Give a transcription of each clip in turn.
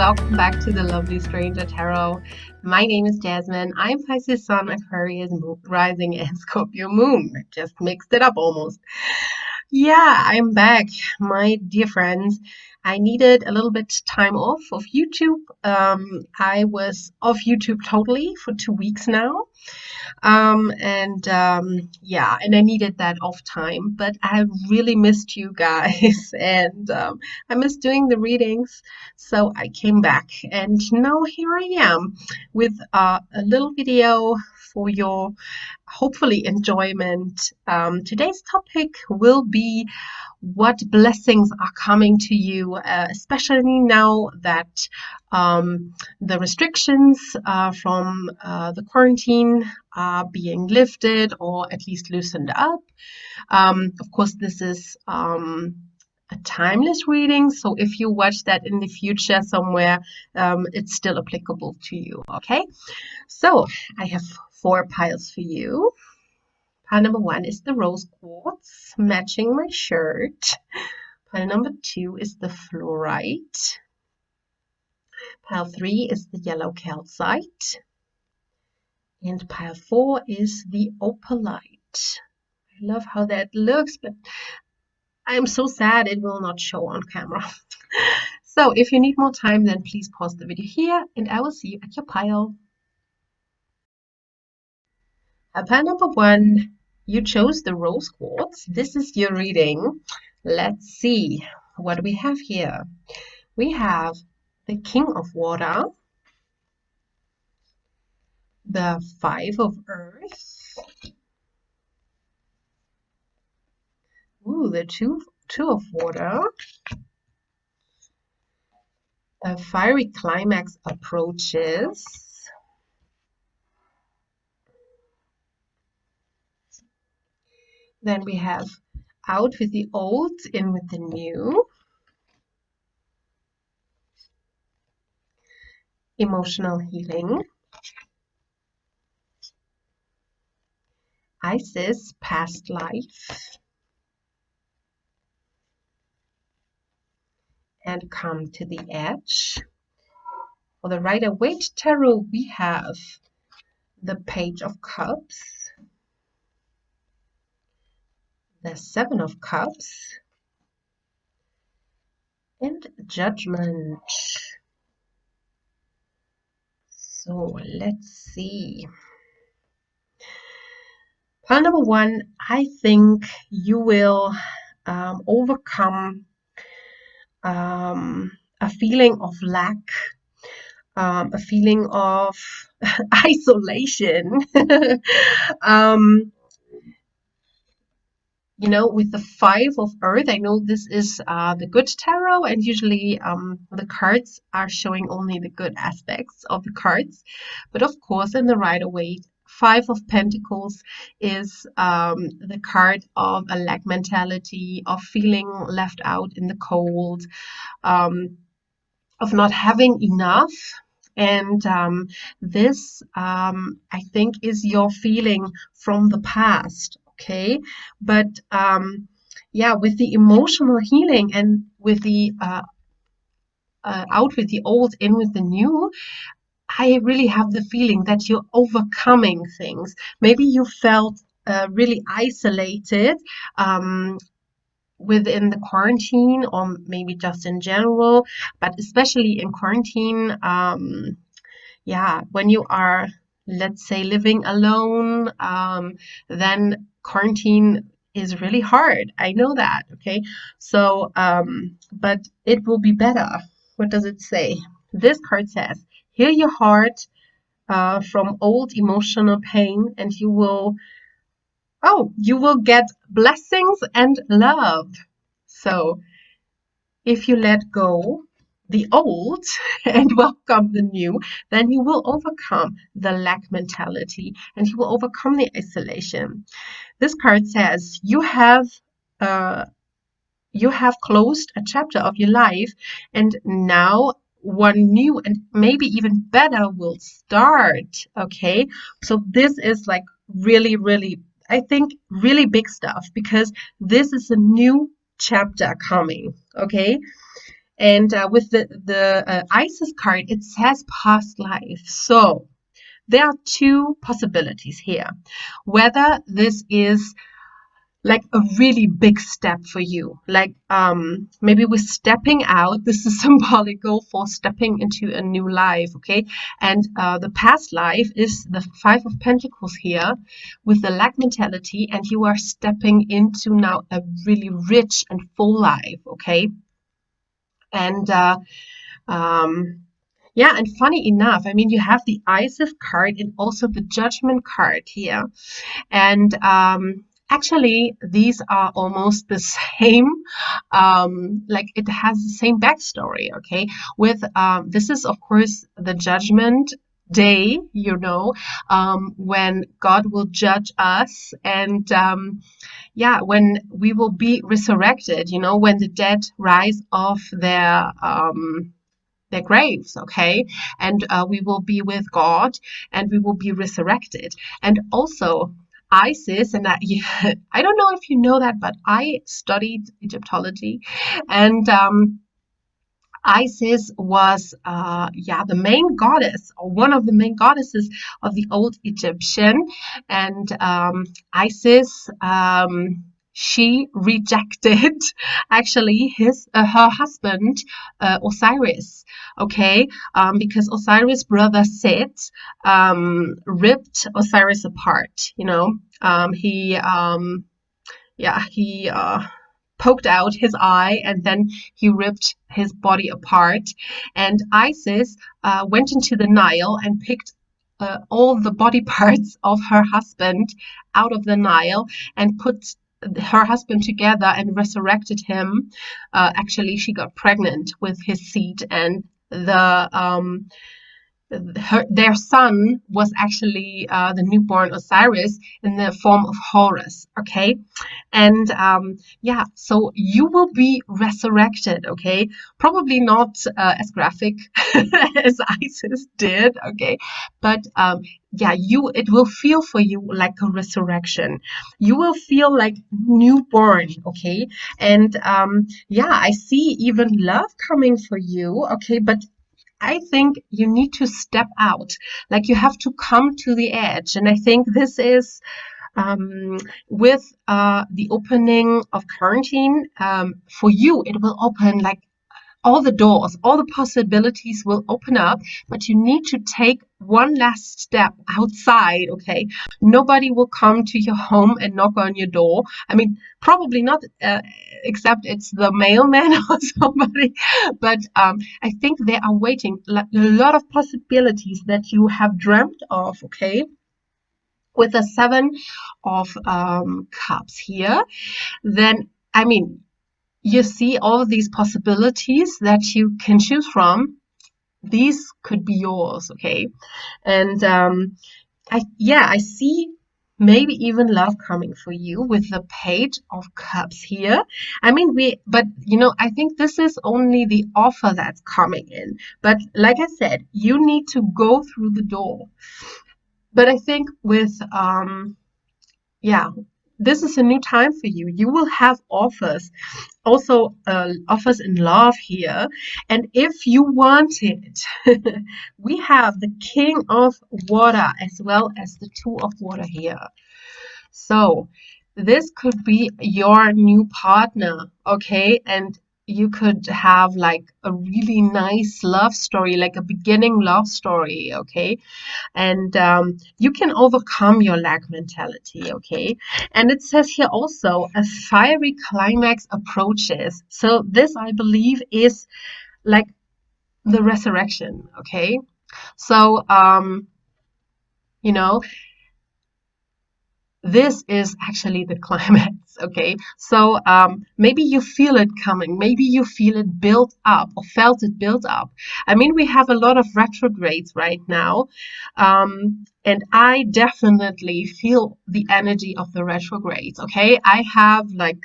welcome back to the Lovely Stranger Tarot. My name is Jasmin. I'm Pisces Sun, Aquarius Rising, and Scorpio Moon. Just mixed it up almost. Yeah, I'm back, my dear friends. I needed a little bit time off of YouTube. I was off YouTube totally for 2 weeks now. Yeah, and I needed that off time, but I really missed you guys and I missed doing the readings. So I came back and now here I am with a little video for your hopefully enjoyment. Today's topic will be what blessings are coming to you, especially now that the restrictions from the quarantine are being lifted or at least loosened up. Of course, this is a timeless reading, so if you watch that in the future somewhere, it's still applicable to you, okay? So I have 4 piles for you. Pile number 1 is the rose quartz, matching my shirt. Pile number 2 is the fluorite. Pile 3 is the yellow calcite. And pile 4 is the opalite. I love how that looks, but I'm so sad it will not show on camera. So if you need more time, then please pause the video here and I will see you at your pile. Pile number 1, you chose the rose quartz. This is your reading. Let's see what we have here. We have the King of Water, the 5 of Earth, the two of Water, the fiery climax approaches, then we have out with the old, in with the new, emotional healing, Isis, past life, and come to the edge. For the Rider-Waite Tarot, we have the Page of Cups, the 7 of Cups, and Judgment. So let's see. Pile number 1, I think you will overcome a feeling of lack, a feeling of isolation. You know, with the 5 of Earth, I know this is the good tarot, and usually the cards are showing only the good aspects of the cards. But of course, in the Rider-Waite, 5 of Pentacles is the card of a lack mentality, of feeling left out in the cold, of not having enough. And this, I think, is your feeling from the past. Okay, but yeah, with the emotional healing and with the out with the old, in with the new, I really have the feeling that you're overcoming things. Maybe you felt really isolated within the quarantine, or maybe just in general, but especially in quarantine. Yeah, when you are, let's say, living alone, then quarantine is really hard. I know that, okay? So, but it will be better. What does it say? This card says, heal your heart from old emotional pain, and you will get blessings and love. So if you let go the old and welcome the new, then you will overcome the lack mentality and you will overcome the isolation. This card says you have closed a chapter of your life, and now one new and maybe even better will start. Okay, so this is like really, really, I think, really big stuff, because this is a new chapter coming. Okay, And with the Isis card, it says past life. So there are two possibilities here. Whether this is like a really big step for you, like maybe with stepping out, this is symbolical for stepping into a new life, okay? And the past life is the Five of Pentacles here with the lack mentality, and you are stepping into now a really rich and full life, okay? And yeah, and funny enough, I mean, you have the Isis card and also the Judgment card here. And actually, these are almost the same. Like it has the same backstory, okay? With this is, of course, the Judgment Day, when God will judge us. And yeah, when we will be resurrected, when the dead rise off their graves, okay? And we will be with God and we will be resurrected. And also, Isis, and I don't know if you know that, but I studied Egyptology, and Isis was, the main goddess or one of the main goddesses of the old Egyptian. And Isis, she rejected actually her husband Osiris, okay, because Osiris' brother Set ripped Osiris apart. He poked out his eye and then he ripped his body apart. And Isis went into the Nile and picked all the body parts of her husband out of the Nile and put her husband together and resurrected him. Actually, she got pregnant with his seed, and their son was actually the newborn Osiris in the form of Horus. Okay, and yeah, so you will be resurrected. Okay, probably not as graphic as Isis did. Okay, but yeah, it will feel for you like a resurrection. You will feel like newborn. Okay, and yeah, I see even love coming for you. Okay, but I think you need to step out. Like you have to come to the edge. And I think this is with the opening of quarantine, for you, it will open like all the doors, all the possibilities will open up, but you need to take one last step outside, okay? Nobody will come to your home and knock on your door. I mean, probably not, except it's the mailman or somebody, but I think they are waiting. A lot of possibilities that you have dreamt of, okay? With the Seven of Cups here, then, I mean, you see all these possibilities that you can choose from. These could be yours, okay? And I see maybe even love coming for you with the Page of Cups here. I mean, but I think this is only the offer that's coming in. But like I said, you need to go through the door. But I think with yeah, this is a new time for you. You will have offers, also offers in love here. And if you want it, we have the King of Water as well as the Two of Water here. So this could be your new partner, okay? And you could have like a really nice love story, like a beginning love story, okay? And you can overcome your lack mentality, okay? And it says here also a fiery climax approaches. So this, I believe, is like the resurrection, okay? So you know this is actually the climax, okay? So maybe you feel it coming, maybe you feel it build up or felt it build up. I mean, we have a lot of retrogrades right now, and I definitely feel the energy of the retrogrades, okay? I have like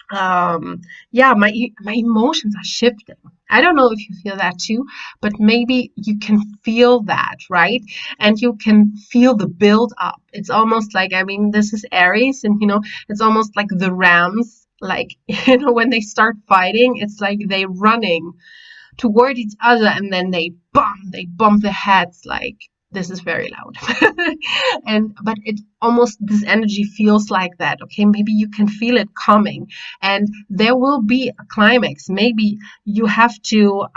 yeah, my emotions are shifting. I don't know if you feel that too, but maybe you can feel that, right? And you can feel the build up. It's almost like, I mean, this is Aries, and it's almost like the rams like, when they start fighting, it's like they running toward each other, and then they bump their heads. Like, this is very loud. And but it almost, this energy feels like that. Okay, maybe you can feel it coming, and there will be a climax. Maybe you have to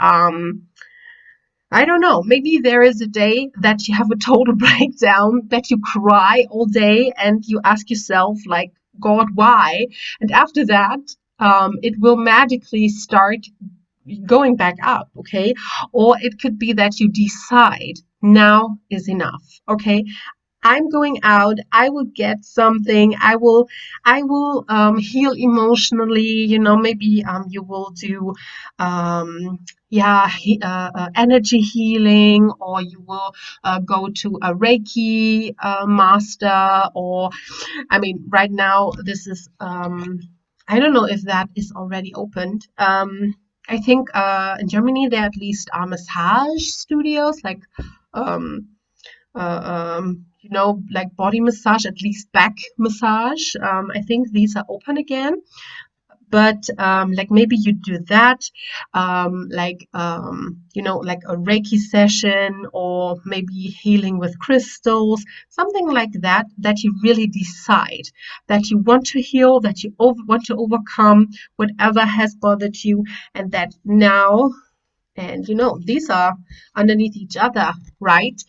I don't know, maybe there is a day that you have a total breakdown, that you cry all day and you ask yourself, like, God, why? And after that, it will magically start going back up, okay? Or it could be that you decide now is enough, okay? I'm going out. I will get something. I will heal emotionally. Maybe you will do yeah energy healing, or you will go to a Reiki master. Or I mean, right now this is I don't know if that is already opened. I think in Germany there at least are massage studios, like um, like body massage, at least back massage. I think these are open again, but like maybe you do that, like a Reiki session, or maybe healing with crystals, something like that, that you really decide that you want to heal, that you want to overcome whatever has bothered you, and that now, and these are underneath each other, right?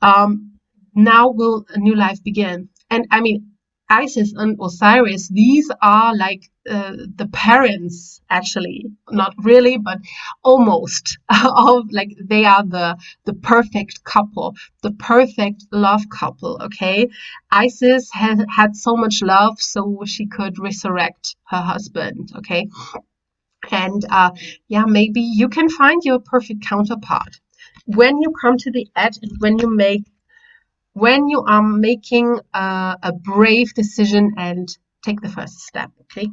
um, Now will a new life begin. And I mean, Isis and Osiris, these are like the parents, actually, not really, but almost, of, like, they are the perfect couple, the perfect love couple. Okay, Isis had so much love, so she could resurrect her husband. Okay, and yeah, maybe you can find your perfect counterpart when you come to the edge, and when you are making a brave decision and take the first step. Okay,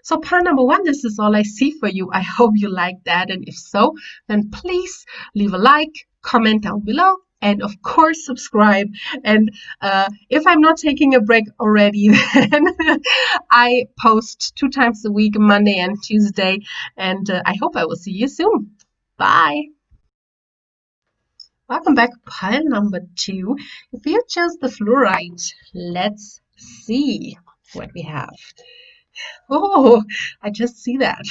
so part number one, this is all I see for you. I hope you like that, and if so, then please leave a like, comment down below, and of course subscribe. And if I'm not taking a break already, then I post 2 times a week, Monday and Tuesday, and I hope I will see you soon. Bye. Welcome back, pile number two. If you chose the fluorite, let's see what we have. Oh, I just see that.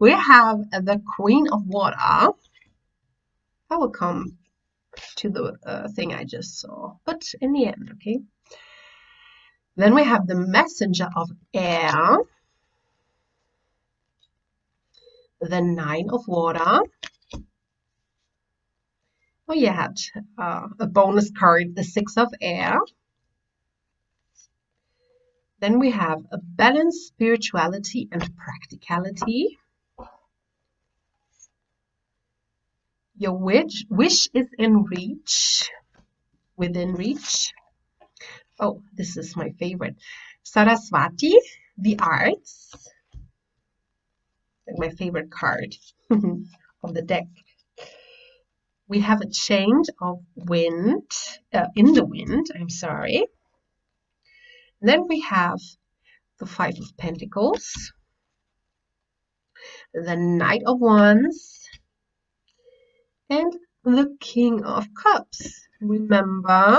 We have the Queen of Water. I will come to the thing I just saw, but in the end, okay. Then we have the Messenger of Air, the Nine of Water. Oh, you had a bonus card, the Six of Air. Then we have a balanced spirituality and practicality. Your wish is in reach, within reach. Oh, this is my favorite. Saraswati, the arts, like my favorite card of the deck. We have a change of wind, in the wind, I'm sorry. Then we have the Five of Pentacles, the Knight of Wands, and the King of Cups. Remember,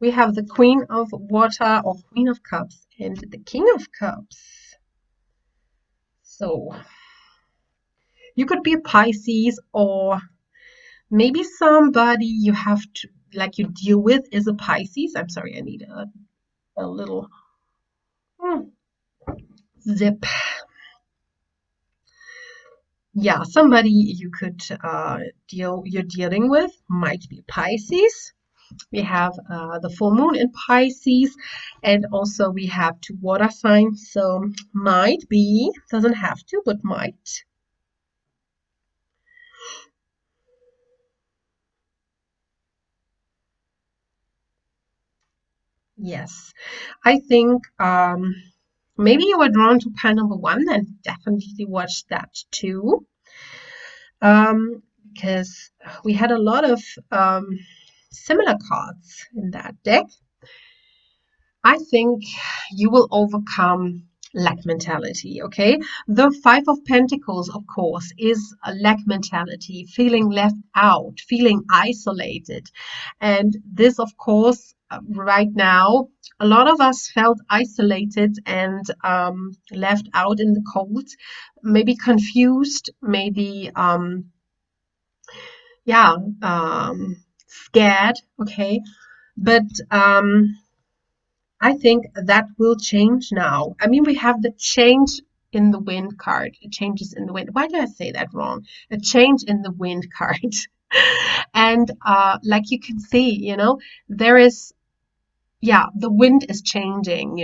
we have the Queen of Water, or Queen of Cups, and the King of Cups. So you could be a Pisces, or maybe somebody you have to, like, you deal with is a Pisces. I'm sorry, I need a little zip. Yeah, somebody you could you're dealing with might be Pisces. We have the full moon in Pisces, and also we have two water signs. So might be, doesn't have to, but might. Yes, I think maybe you were drawn to pile number one, and definitely watch that too. Because we had a lot of similar cards in that deck. I think you will overcome lack mentality. Okay, the Five of Pentacles, of course, is a lack mentality, feeling left out, feeling isolated. And this, of course, right now, a lot of us felt isolated and left out in the cold, maybe confused, maybe yeah, scared. Okay, but I think that will change now. I mean, we have the change in the wind card. It changes in the wind. Why did I say that wrong? A change in the wind card. And like you can see, there is, yeah, the wind is changing,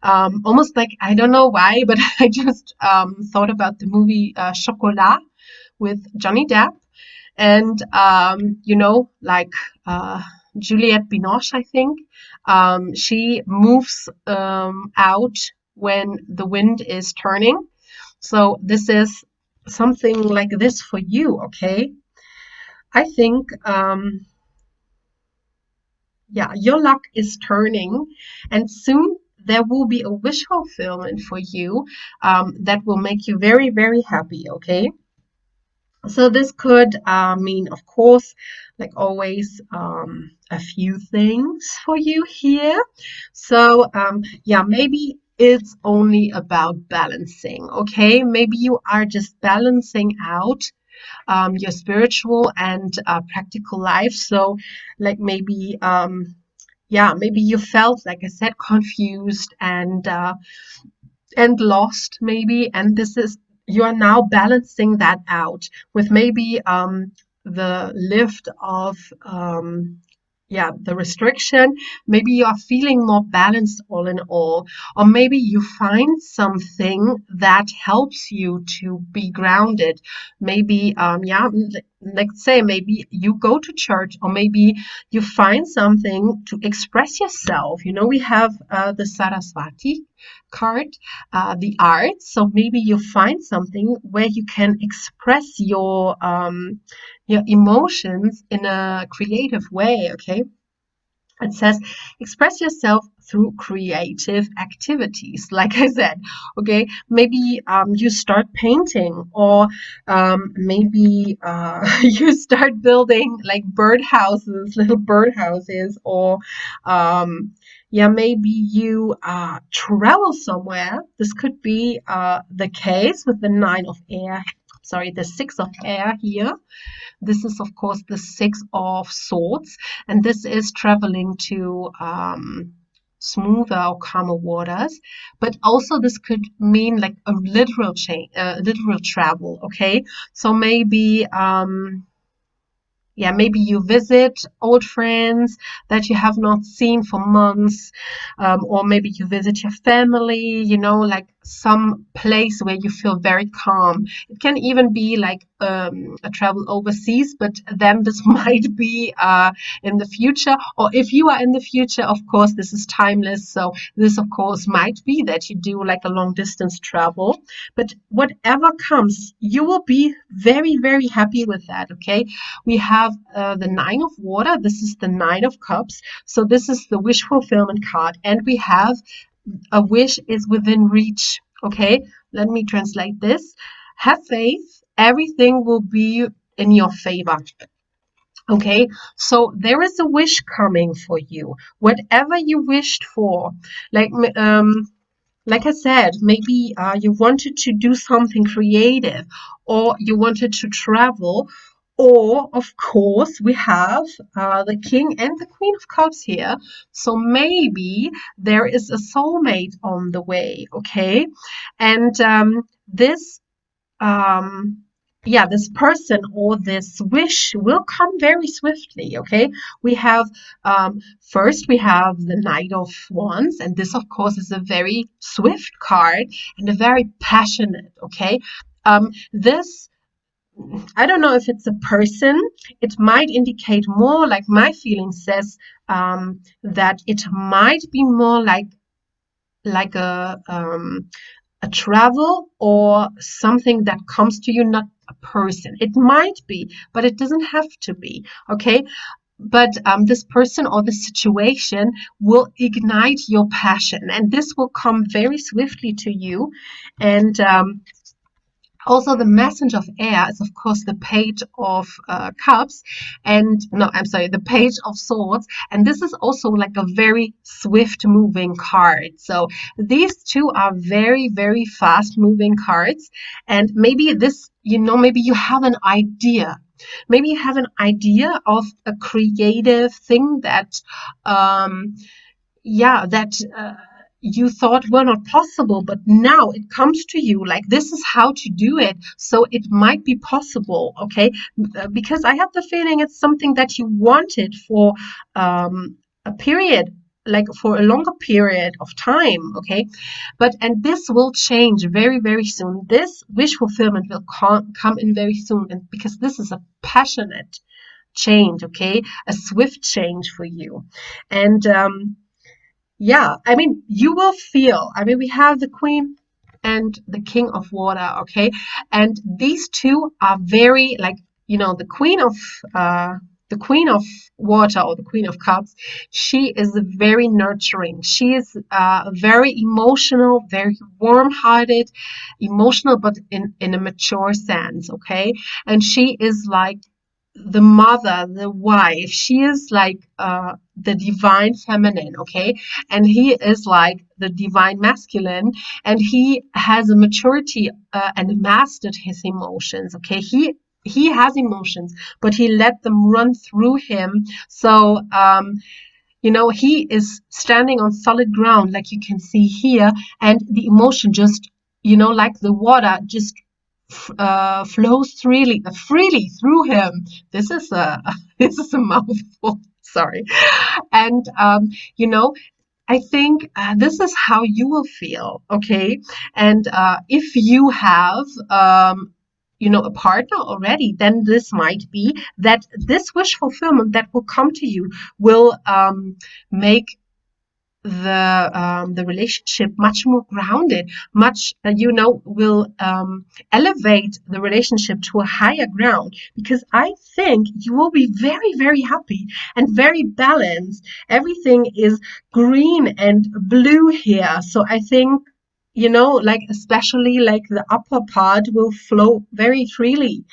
almost like, I don't know why, but I just thought about the movie Chocolat with Johnny Depp. And like Juliette Binoche, I think, she moves out when the wind is turning. So this is something like this for you. Okay, I think yeah, your luck is turning, and soon there will be a wish fulfillment for you that will make you very, very happy. Okay, so this could mean, of course, like always, a few things for you here. So yeah, maybe it's only about balancing. Okay, maybe you are just balancing out your spiritual and practical life. So like maybe yeah, maybe you felt, like I said, confused and lost maybe, and this is, you are now balancing that out with maybe the lift of yeah, the restriction. Maybe you are feeling more balanced all in all, or maybe you find something that helps you to be grounded. Maybe yeah, let's say maybe you go to church, or maybe you find something to express yourself. We have the Saraswati card, the arts. So maybe you find something where you can express your emotions in a creative way. Okay, it says express yourself through creative activities. Like I said, okay, maybe you start painting, or maybe you start building like birdhouses, little birdhouses, or yeah, maybe you travel somewhere. This could be the case with the Nine of Air. Sorry, the Six of Air here. This is, of course, the Six of Swords, and this is traveling to smoother or calmer waters. But also, this could mean like a literal change, literal travel. Okay, so maybe yeah, maybe you visit old friends that you have not seen for months, or maybe you visit your family, like some place where you feel very calm. It can even be like a travel overseas, but then this might be in the future, or if you are in the future, of course, this is timeless. So this, of course, might be that you do like a long distance travel, but whatever comes, you will be very, very happy with that. Okay, we have the Nine of Water. This is the Nine of Cups. So this is the wish fulfillment card. And we have a wish is within reach. Okay, let me translate this. Have faith. Everything will be in your favor. Okay, so there is a wish coming for you. Whatever you wished for, like like I said, maybe you wanted to do something creative, or you wanted to travel, or of course, we have the King and the Queen of Cups here. So maybe there is a soulmate on the way, okay? And this um yeah, this person or this wish will come very swiftly. Okay, we have first we have the Knight of Wands, and this of course is a very swift card and a very passionate. Okay, this, I don't know if it's a person. It might indicate more, like my feeling says, that it might be more like a travel or something that comes to you, not a person. It might be, but it doesn't have to be. Okay. but this person or the situation will ignite your passion, and this will come very swiftly to you. And also, the messenger of air is, of course, the page of cups, and no, I'm sorry, the page of swords. And this is also like a very swift moving card. So these two are very, very fast moving cards. And maybe this, maybe you have an idea. Maybe you have an idea of a creative thing that um, you thought were not possible, but now it comes to you like this is how to do it. So it might be possible, okay? Because I have the feeling it's something that you wanted for a period, like for a longer period of time, okay? And this will change very, very soon. This wish fulfillment will come in very soon, and because this is a passionate change, okay? A swift change for you. And yeah, I mean, you will feel. I mean, we have the Queen and the King of Water, okay? And these two are very like, uh the Queen of Water or the Queen of Cups, she is very nurturing. She is very emotional, very warm-hearted, emotional, but in a mature sense, okay? And she is like the mother, the wife. She is like the divine feminine, okay? And he is like the divine masculine, and he has a maturity and mastered his emotions, okay? He has emotions, but he let them run through him. So he is standing on solid ground, like you can see here, and the emotion just, like the water, just flows freely through him. This is a this is a mouthful. Sorry, and I think this is how you will feel, okay? And if you have, a partner already, then this might be that this wish fulfillment that will come to you will make the relationship much more grounded, much will elevate the relationship to a higher ground, because I think you will be very, very happy and very balanced. Everything is green and blue here, so I think like especially like the upper part will flow very freely.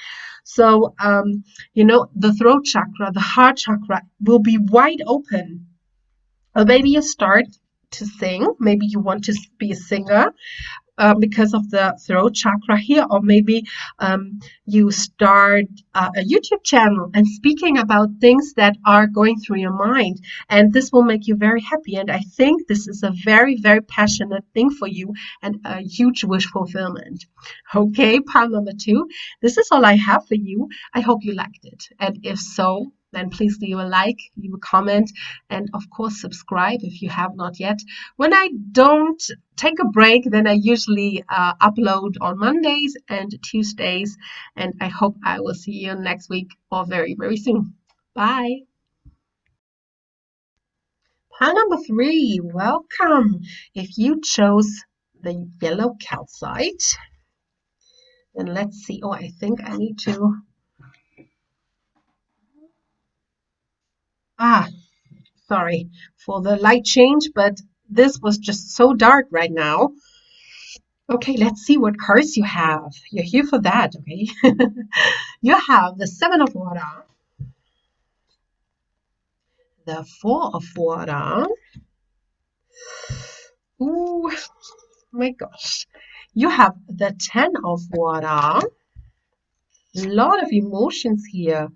So the throat chakra, the heart chakra will be wide open. Or maybe you start to sing. Maybe you want to be a singer because of the throat chakra here, or maybe you start a YouTube channel and speaking about things that are going through your mind, and this will make you very happy. And I think this is a very, very passionate thing for you and a huge wish fulfillment. Okay, pile number two. This is all I have for you. I hope you liked it, and if so, then please leave a like, leave a comment, and of course subscribe if you have not yet. When I don't take a break, then I usually upload on Mondays and Tuesdays. And I hope I will see you next week or very, very soon. Bye. Pile number three, welcome. If you chose the yellow calcite, then let's see. Oh, I think I need to. Ah, sorry for the light change, but this was just so dark right now. Okay, let's see what cards you have. You're here for that, okay? You have the Seven of Water, the Four of Water. Ooh, my gosh. You have the Ten of Water. A lot of emotions here.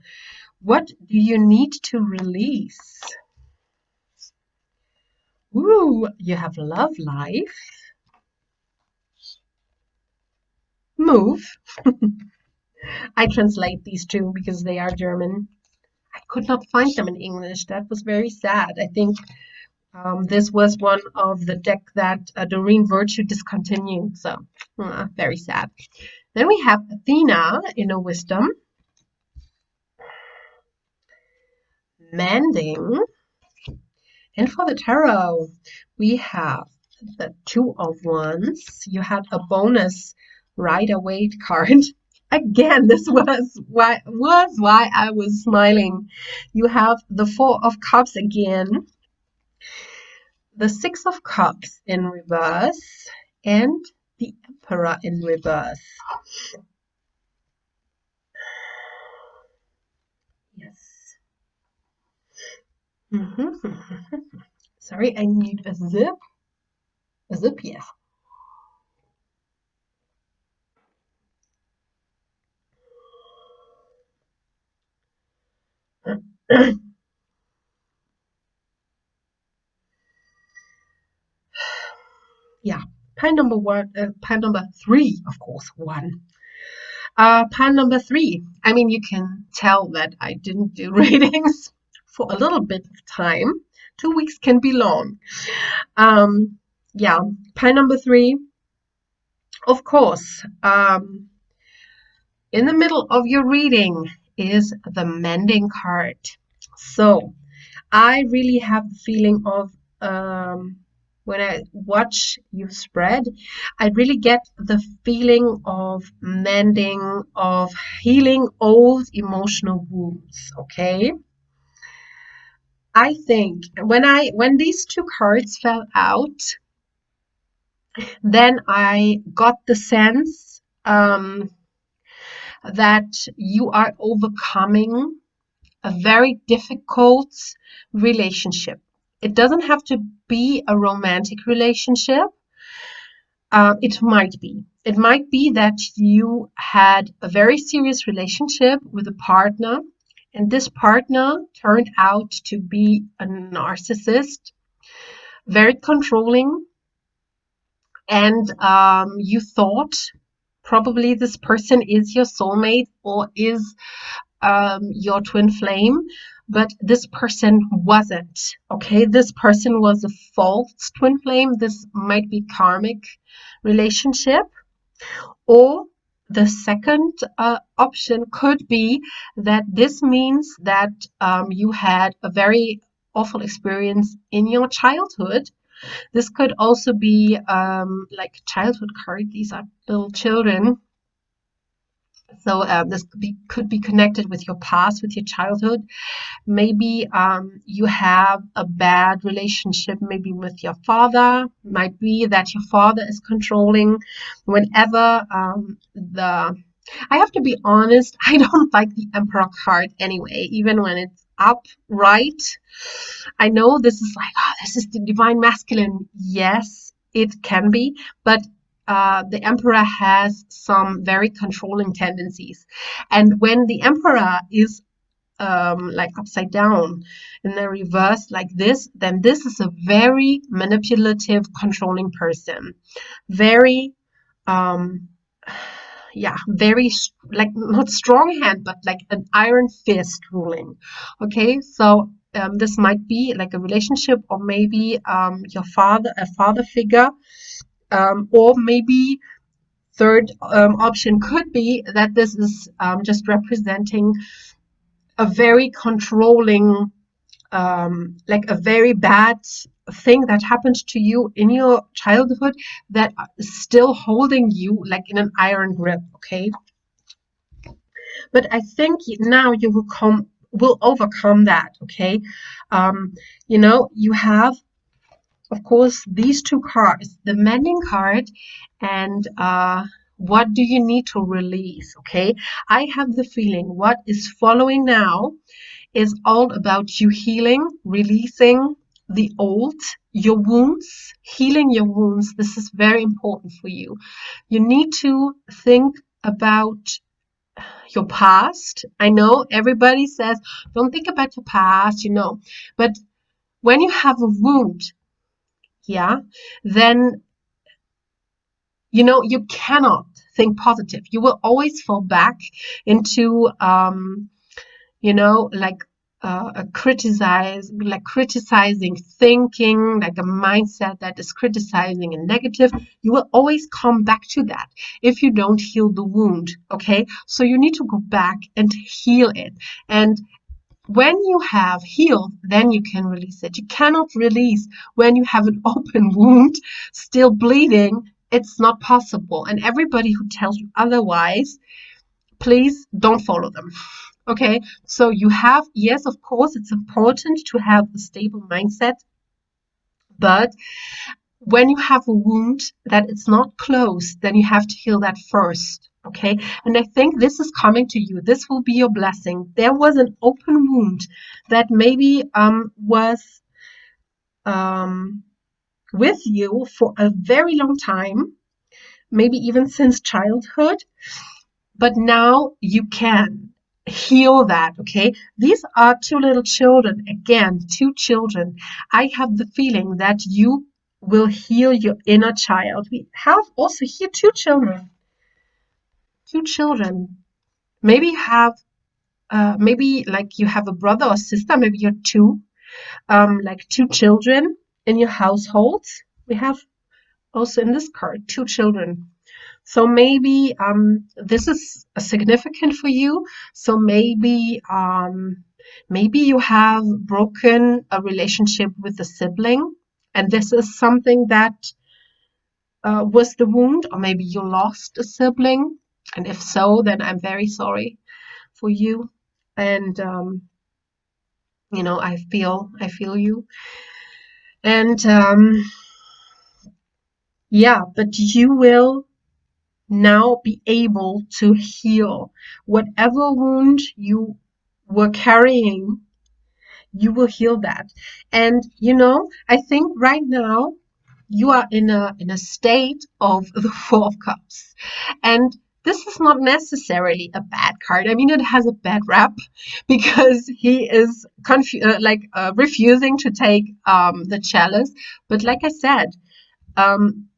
What do you need to release? Ooh, you have Love Life. Move. I translate these two because they are German. I could not find them in English. That was very sad. I think this was one of the deck that Doreen Virtue discontinued. So, very sad. Then we have Athena, Inner Wisdom, Mending, and for the tarot, we have the Two of Wands. You had a bonus Rider Waite card. Again, this was why I was smiling. You have the Four of Cups again, the Six of Cups in reverse, and the Emperor in reverse. Yes. Sorry, I need a zip. A zip, yes. Yeah. Pile number one, pile number three, of course, one. Pile number three. I mean, you can tell that I didn't do readings for a little bit of time. 2 weeks can be long. Um, yeah, pile number three, of course. In the middle of your reading is the mending card. So I really have the feeling of when I watch you spread, I really get the feeling of mending, of healing old emotional wounds. Okay. I think when these two cards fell out, then I got the sense that you are overcoming a very difficult relationship. It doesn't have to be a romantic relationship. It might be. It might be that you had a very serious relationship with a partner, and this partner turned out to be a narcissist, very controlling, and you thought probably this person is your soulmate or is your twin flame, but this person wasn't. Okay, this person was a false twin flame. This might be karmic relationship, or the second option could be that this means that you had a very awful experience in your childhood. This could also be like childhood card. These are little children, so this could be connected with your past, with your childhood. Maybe you have a bad relationship, maybe with your father. Might be that your father is controlling. Whenever the I have to be honest, I don't like the Emperor card anyway, even when it's upright. I know this is like, oh, this is the divine masculine. Yes, it can be, but the Emperor has some very controlling tendencies. And when the Emperor is like upside down in the reverse like this, then this is a very manipulative, controlling person. Very, um, yeah, very like not strong hand, but like an iron fist ruling. Okay, so this might be like a relationship, or maybe your father, a father figure, or maybe third option could be that this is just representing a very controlling, like a very bad thing that happened to you in your childhood that is still holding you like in an iron grip. Okay, but I think now you will overcome that. Okay, um, you have, of course, these two cards, the mending card and what do you need to release. Okay, I have the feeling what is following now is all about you healing, releasing the old, your wounds, healing your wounds. This is very important for you. You need to think about your past. I know everybody says, don't think about your past, but when you have a wound, yeah, then, you cannot think positive. You will always fall back into, like criticizing thinking, like a mindset that is criticizing and negative. You will always come back to that if you don't heal the wound. Okay, so you need to go back and heal it, and when you have healed, then you can release it. You cannot release when you have an open wound still bleeding. It's not possible, and everybody who tells you otherwise, please don't follow them. Okay, so you have, yes, of course, it's important to have a stable mindset, but when you have a wound that it's not closed, then you have to heal that first. Okay, and I think this is coming to you. This will be your blessing. There was an open wound that maybe was um, with you for a very long time, maybe even since childhood, but now you can heal that. Okay, these are two little children, again, two children. I have the feeling that you will heal your inner child. We have also here two children. Maybe you have maybe like you have a brother or sister, maybe you're two, like two children in your household. We have also in this card two children. So maybe this is significant for you. So maybe you have broken a relationship with a sibling, and this is something that was the wound, or maybe you lost a sibling, and if so, then I'm very sorry for you. And I feel you. And yeah, but you will now be able to heal whatever wound you were carrying. You will heal that. And I think right now you are in a state of the Four of Cups. And this is not necessarily a bad card. I mean, it has a bad rap because he is refusing to take the chalice. But like I said, um,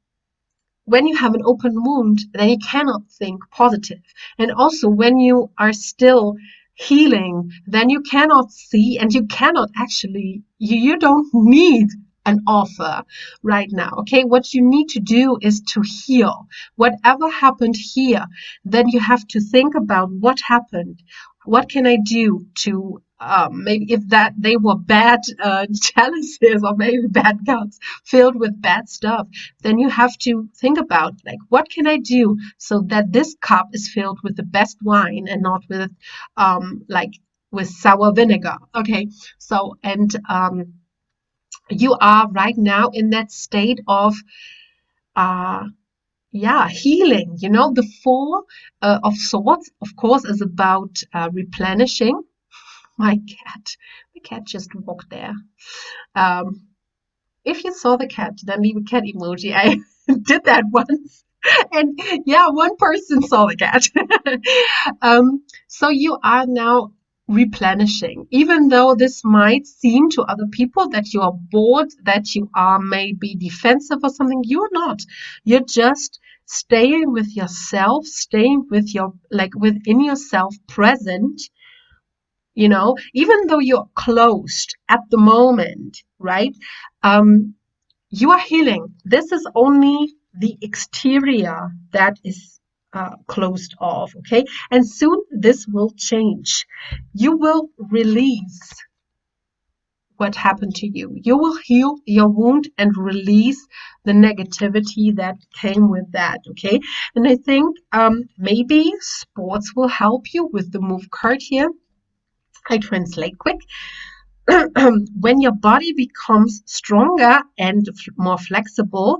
when you have an open wound, then you cannot think positive. And also, when you are still healing, then you cannot see and you cannot actually, you don't need an offer right now. Okay, what you need to do is to heal. Whatever happened here, then you have to think about what happened. What can I do to maybe if that they were bad chalices or maybe bad cups filled with bad stuff, then you have to think about like what can I do so that this cup is filled with the best wine and not with like with sour vinegar. Okay, so and you are right now in that state of uh healing. The four of swords, of course, is about replenishing. My cat just walked there. um if you saw the cat, then leave a cat emoji. I did that once. And yeah, one person saw the cat. So you are now replenishing, even though this might seem to other people that you are bored, that you are maybe defensive or something. You're not. You're just staying with yourself, staying with your, like within yourself, present. Even though you're closed at the moment, right? Um, you are healing. This is only the exterior that is closed off, okay? And soon this will change. You will release what happened to you. You will heal your wound and release the negativity that came with that, okay? And I think maybe sports will help you with the move card here. I translate quick. When your body becomes stronger and more flexible,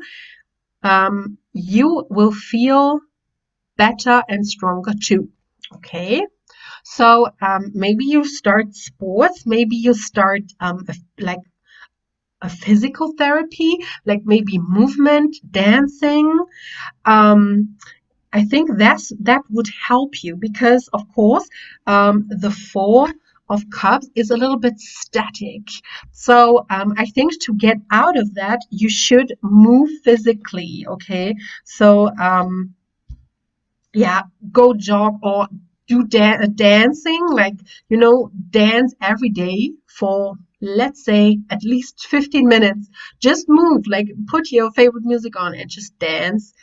you will feel better and stronger too. Okay, so maybe you start sports, maybe you start like a physical therapy, like maybe movement, dancing. Um, I think that would help you because, of course, the Four of Cups is a little bit static. So I think to get out of that, you should move physically. Okay, so yeah, go jog or do dancing, like dance every day for, let's say, at least 15 minutes. Just move, like put your favorite music on and just dance.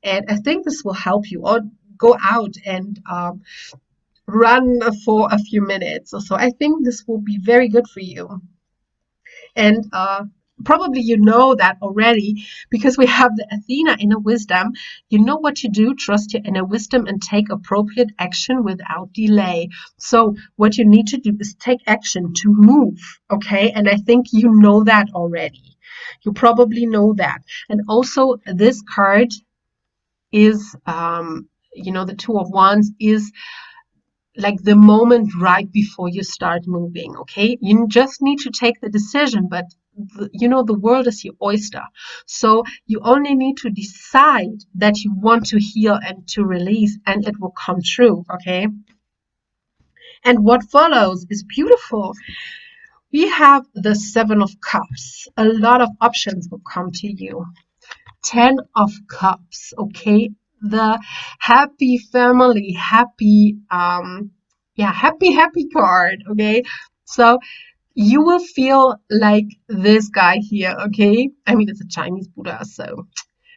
And I think this will help you. Or go out and run for a few minutes or so. I think this will be very good for you. And Probably you know that already because we have the Athena inner wisdom. You know what to do, trust your inner wisdom and take appropriate action without delay. So what you need to do is take action to move, okay? And I think you know that already. You probably know that. And also this card is, the Two of Wands is like the moment right before you start moving, okay? You just need to take the decision, but the world is your oyster. So you only need to decide that you want to heal and to release, and it will come true, okay? And what follows is beautiful. We have the Seven of Cups. A lot of options will come to you. Ten of Cups, okay? The happy family, happy card, okay? So you will feel like this guy here, okay? I mean, it's a Chinese Buddha, so,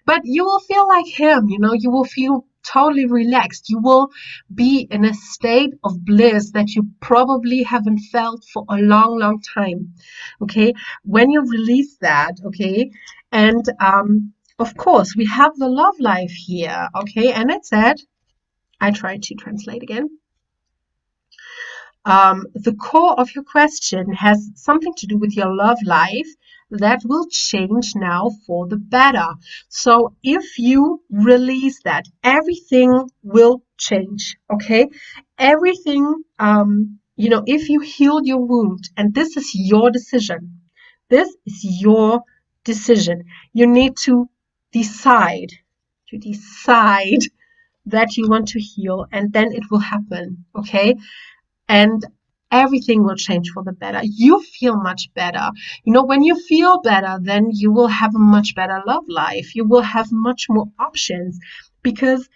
but you will feel like him, you will feel totally relaxed. You will be in a state of bliss that you probably haven't felt for a long, long time, okay? When you release that, okay? And of course, we have the love life here, okay? And it said, I tried to translate again. The core of your question has something to do with your love life that will change now for the better. So if you release that, everything will change, okay? Everything, if you heal your wound, and this is your decision, this is your decision. You need to decide, to decide that you want to heal, and then it will happen, okay? And everything will change for the better. You feel much better. When you feel better, then you will have a much better love life. You will have much more options because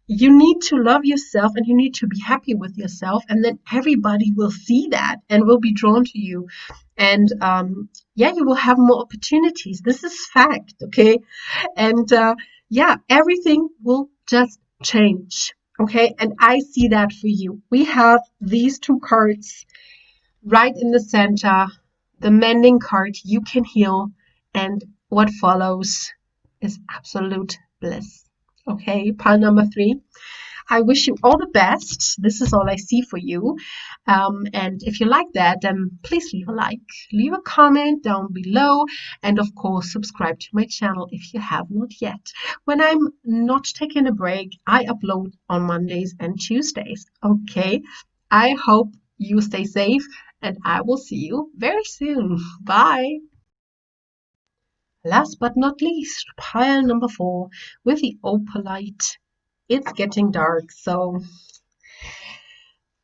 you need to love yourself and you need to be happy with yourself. And then everybody will see that and will be drawn to you. And you will have more opportunities. This is fact, okay? And everything will just change. Okay, and I see that for you. We have these two cards right in the center, the mending card, you can heal, and what follows is absolute bliss. Okay, pile number 3. I wish you all the best. This is all I see for you. And if you like that, then please leave a like, leave a comment down below, and of course, subscribe to my channel if you have not yet. When I'm not taking a break, I upload on Mondays and Tuesdays. Okay, I hope you stay safe, and I will see you very soon. Bye. Last but not least, pile number 4 with the opalite. It's getting dark, so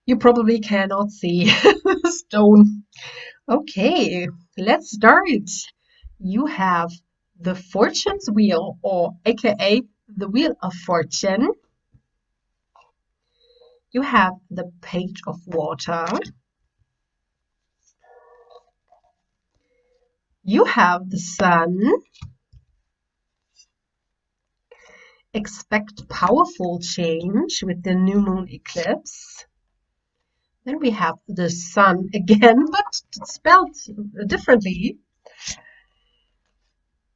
you probably cannot see the stone. Okay, let's start. You have the Fortune's Wheel, or aka the Wheel of Fortune. You have the Page of Water. You have the Sun. Expect powerful change with the new moon eclipse. Then we have the Sun again, but spelled differently.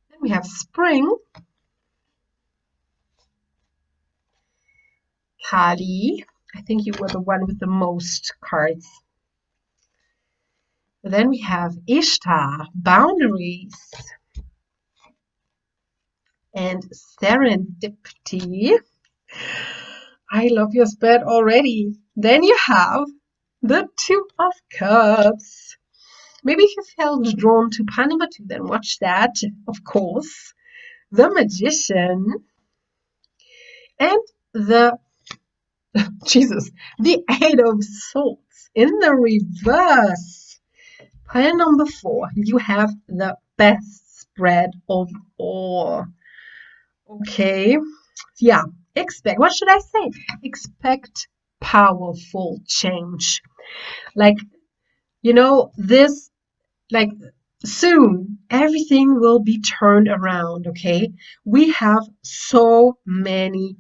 Then we have Spring. Kali. I think you were the one with the most cards. Then we have Ishtar, Boundaries, and Serendipity. I love your spread already. Then you have the Two of Cups. Maybe if you felt drawn to pile number 2, then watch that, of course. The Magician and the the Eight of Swords in the reverse. Pile number 4, you have the best spread of all. Okay, yeah, what should I say? Expect powerful change. Like, this, like, soon everything will be turned around, okay? We have so many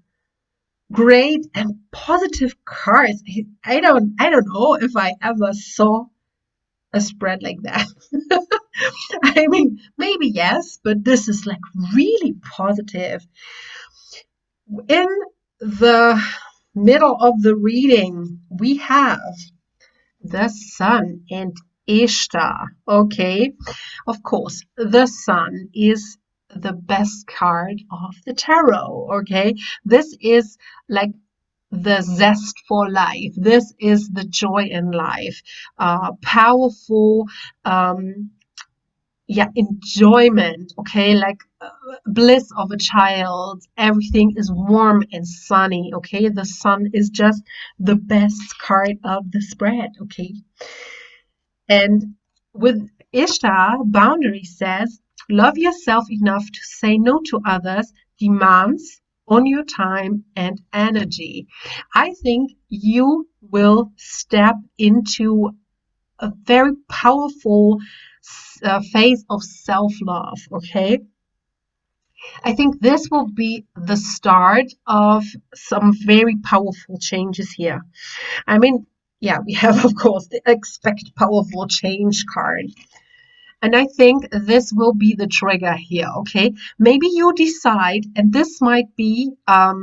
great and positive cards. I don't know if I ever saw a spread like that. I mean, maybe yes, but this is like really positive. In the middle of the reading, we have the sun and Ishtar. Okay, of course, the sun is the best card of the tarot. Okay, this is like the zest for life. This is the joy in life. Powerful, yeah, enjoyment. Okay, like bliss of a child. Everything is warm and sunny. Okay, the sun is just the best card of the spread. Okay, and with Ishtar, boundary says, love yourself enough to say no to others' demands on your time and energy. I think you will step into a very powerful phase of self love. Okay. I think this will be the start of some very powerful changes here. I mean, yeah, we have, of course, the expect powerful change card. And I think this will be the trigger here, okay? Maybe you decide, and this might be, I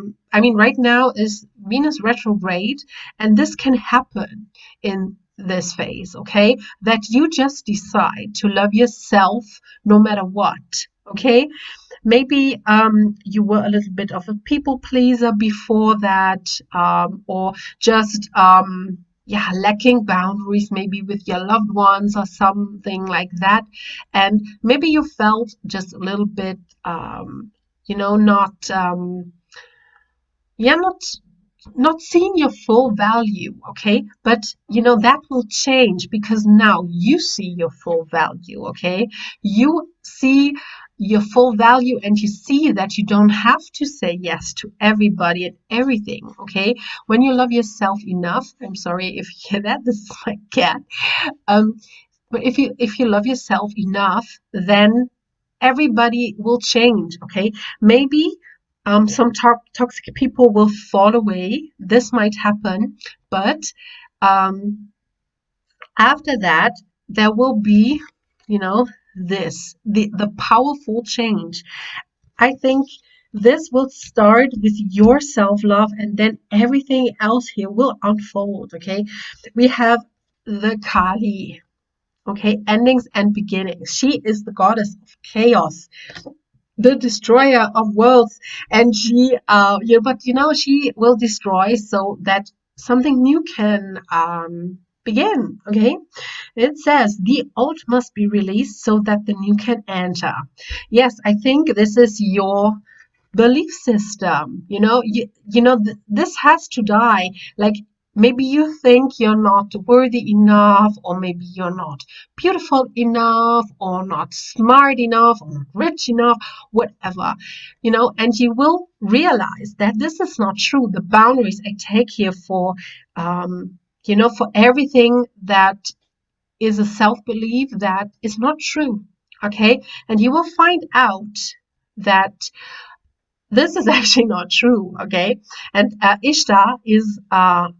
mean, right now is Venus retrograde, and this can happen in this phase, okay? That you just decide to love yourself no matter what, okay? Maybe you were a little bit of a people pleaser before that, or just yeah, lacking boundaries maybe with your loved ones or something like that. And maybe you felt just a little bit, not, yeah, not seeing your full value, okay? But that will change because now you see your full value, okay? You see your full value and you see that you don't have to say yes to everybody and everything, okay? When you love yourself enough, I'm sorry if you hear that, this is my cat. Um, but if you love yourself enough, then everybody will change, okay? Maybe some toxic people will fall away. This might happen, but um, after that, there will be, you know, the powerful change. I think this will start with your self-love, and then everything else here will unfold, okay? We have the Kali, okay, endings and beginnings. She is the goddess of chaos, the destroyer of worlds, and she but she will destroy so that something new can begin. Okay, it says the old must be released so that the new can enter. Yes, I think this is your belief system. This has to die. Like, maybe you think you're not worthy enough, or maybe you're not beautiful enough, or not smart enough, or not rich enough, whatever. And you will realize that this is not true. The boundaries I take here for for everything that is a self-belief that is not true. Okay, and you will find out that this is actually not true. Okay, and Ishtar is a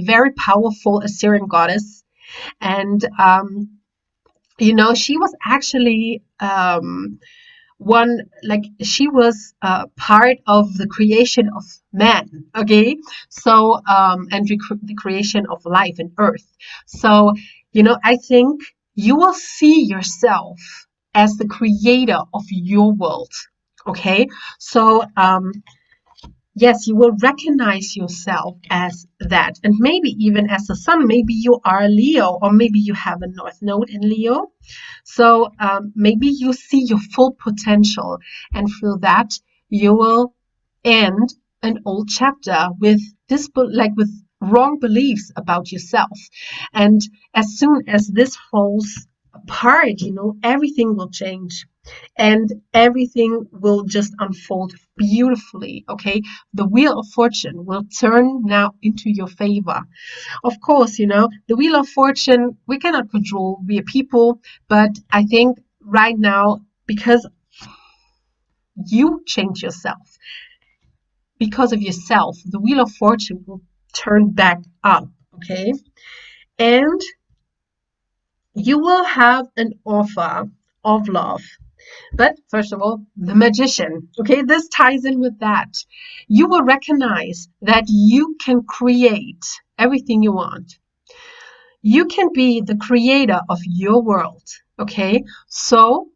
very powerful Assyrian goddess, and she was actually one, like, she was part of the creation of man. Okay, so and the creation of life and earth. So I think you will see yourself as the creator of your world. Okay, so yes, you will recognize yourself as that, and maybe even as a sun. Maybe you are Leo, or maybe you have a north node in Leo. So maybe you see your full potential, and through that you will end an old chapter with with wrong beliefs about yourself. And as soon as this falls apart, everything will change, and everything will just unfold beautifully. Okay, the wheel of fortune will turn now into your favor. Of course, the wheel of fortune we cannot control, we are people, but I think right now, because you change yourself, because of yourself, the wheel of fortune will turn back up. Okay, and You will have an offer of love. But first of all, the magician, okay, this ties in with that. You will recognize that you can create everything you want. You can be the creator of your world, okay? So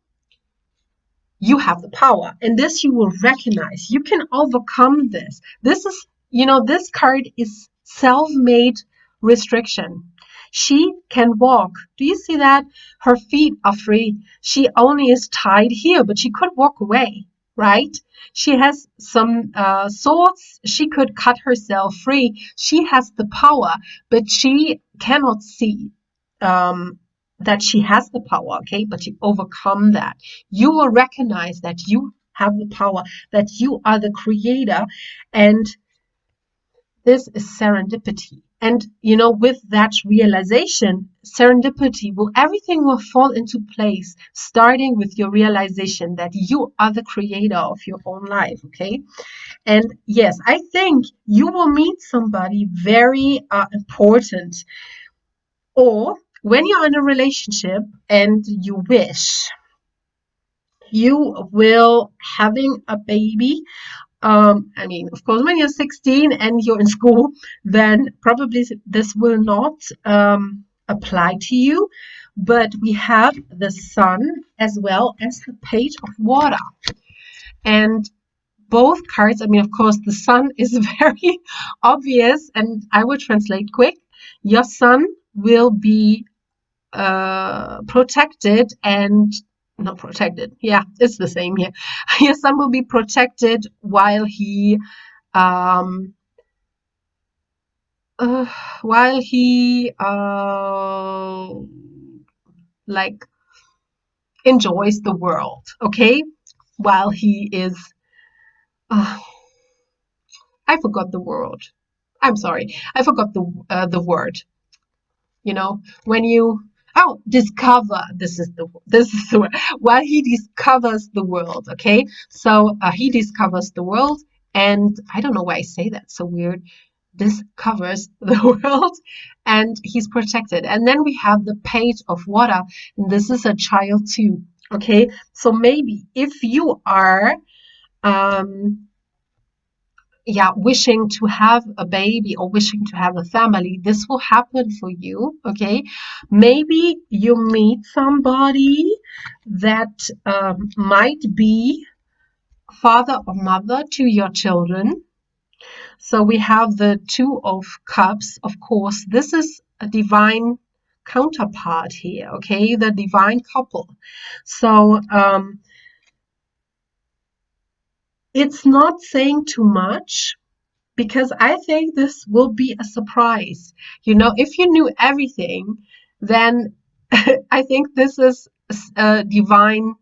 you have the power, and this you will recognize. You can overcome this. This is, this card is self-made restriction. She can walk. Do you see that? Her feet are free. She only is tied here, but she could walk away, right? She has some swords. She could cut herself free. She has the power, but she cannot see um, that she has the power, okay? But you overcome that. You will recognize that you have the power, that you are the creator, and this is serendipity. And with that realization, serendipity will everything will fall into place, starting with your realization that you are the creator of your own life, okay? And yes, I think you will meet somebody very important, or when you're in a relationship and you wish you will having a baby. I mean, of course, when you're 16 and you're in school, then probably this will not apply to you. But we have the sun as well as the page of water. And both cards, I mean, of course, the sun is very obvious, and I will translate quick. Your sun will be protected and not protected. Yeah, it's the same here. Your son will be protected while he um uh, while he like enjoys the world, okay? While he is uh, I forgot the word. I'm sorry. I forgot the word. When you discover, this is the word, while he discovers the world, okay? So he discovers the world, and I don't know why I say that so weird. Discovers the world, and he's protected. And then we have the page of water, and this is a child too, okay? So maybe if you are um yeah, wishing to have a baby or wishing to have a family, this will happen for you, okay? Maybe you meet somebody that might be father or mother to your children. So we have the Two of Cups, of course. This is a divine counterpart here, okay? The divine couple. So it's not saying too much, because I think this will be a surprise. If you knew everything, then I think this is divine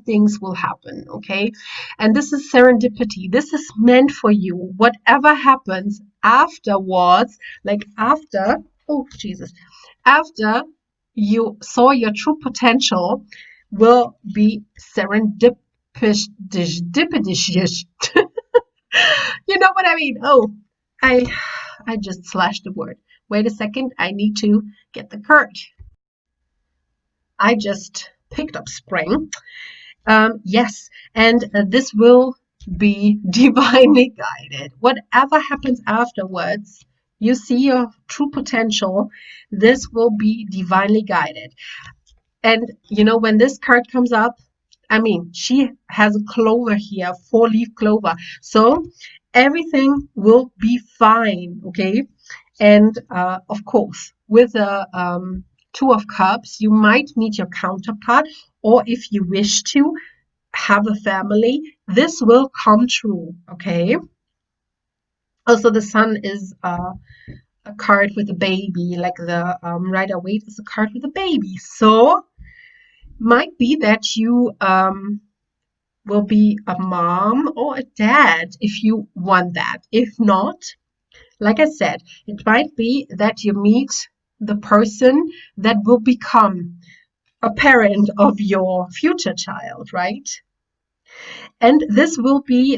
things will happen, okay? And this is serendipity. This is meant for you. Whatever happens afterwards, like after, oh Jesus, after you saw your true potential, will be serendipitous. You know what I mean? Oh, I I just slashed the word. Wait a second, I need to get the card. I just picked up spring. Yes, and this will be divinely guided. Whatever happens afterwards, you see your true potential. This will be divinely guided. And when this card comes up, I mean, she has a clover here, four-leaf clover. So everything will be fine, okay? And of course, with the Two of Cups, you might meet your counterpart, or if you wish to have a family, this will come true, okay? Also, the Sun is a card with a baby, like the Rider-Waite is a card with a baby. So might be that you will be a mom or a dad if you want that. If not, like I said, it might be that you meet the person that will become a parent of your future child, right? And this will be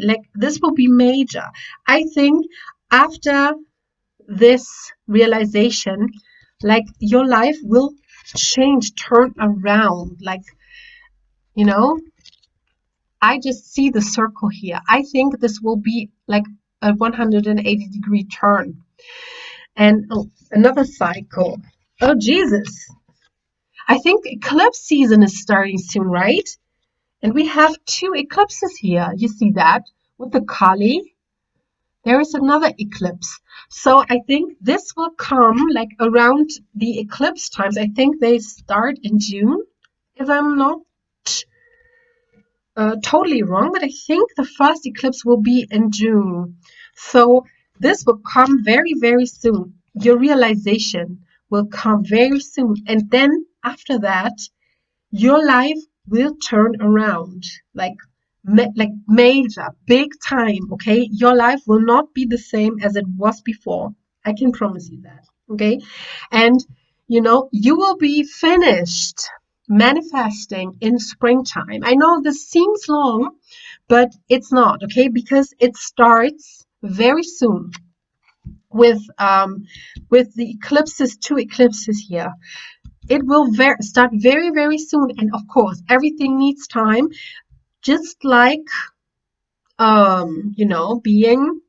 major. I think after this realization, Like your life will change, turn around. Like, you know, I just see the circle here. I think this will be like a 180-degree turn. And oh, another cycle. Oh, Jesus. I think eclipse season is starting soon, right? And we have two eclipses here. You see that with the Kali? There is another eclipse. So I think this will come like around the eclipse times. I think they start in June, if I'm not totally wrong, but I think the first eclipse will be in June. So this will come very, very soon. Your realization will come very soon. And then after that, your life will turn around like major, big time. Okay. Your life will not be the same as it was before. I can promise you that. Okay. And you will be finished manifesting in springtime. I know this seems long, but it's not, okay, because it starts very soon with the eclipses, two eclipses here. It will start very, very soon, and of course everything needs time, just like being,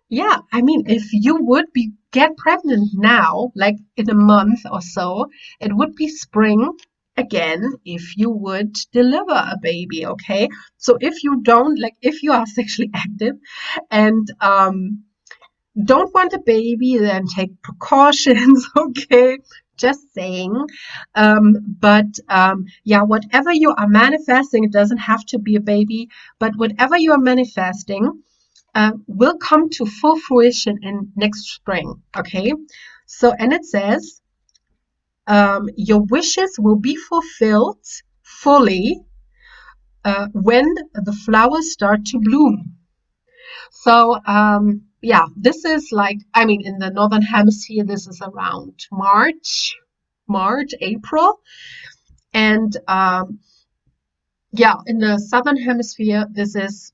yeah, I mean, if you would be get pregnant now, like in a month or so, it would be spring again if you would deliver a baby, okay? So if you don't, like if you are sexually active and don't want a baby, then take precautions, okay? Just saying. But yeah, whatever you are manifesting, it doesn't have to be a baby, but whatever you are manifesting, will come to full fruition in next spring. Okay, so and it says your wishes will be fulfilled fully when the flowers start to bloom. So yeah, this is like, I mean, in the northern hemisphere, this is around March, April, and yeah, in the southern hemisphere, this is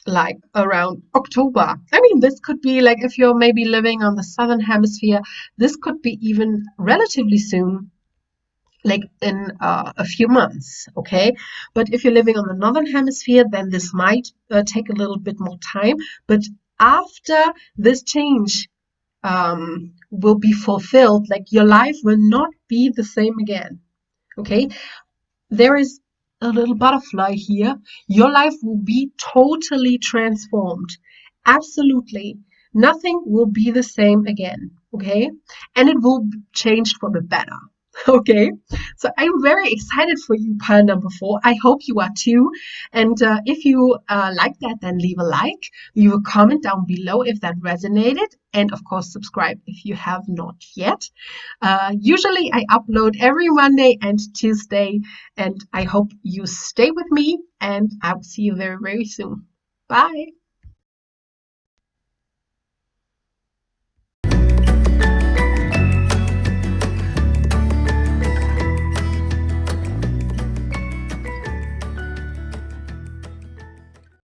like around October. I mean, this could be like if you're maybe living on the southern hemisphere, this could be even relatively soon, like in a few months, okay? But if you're living on the northern hemisphere, then this might take a little bit more time. But after this change will be fulfilled, like your life will not be the same again, okay? There is a little butterfly here. Your life will be totally transformed. Absolutely. Nothing will be the same again. Okay. And it will change for the better. Okay. So I'm very excited for you, pile number 4. I hope you are too. And if you like that, then leave a like, leave a comment down below if that resonated. And of course, subscribe if you have not yet. Usually I upload every Monday and Tuesday, and I hope you stay with me, and I will see you very, very soon. Bye.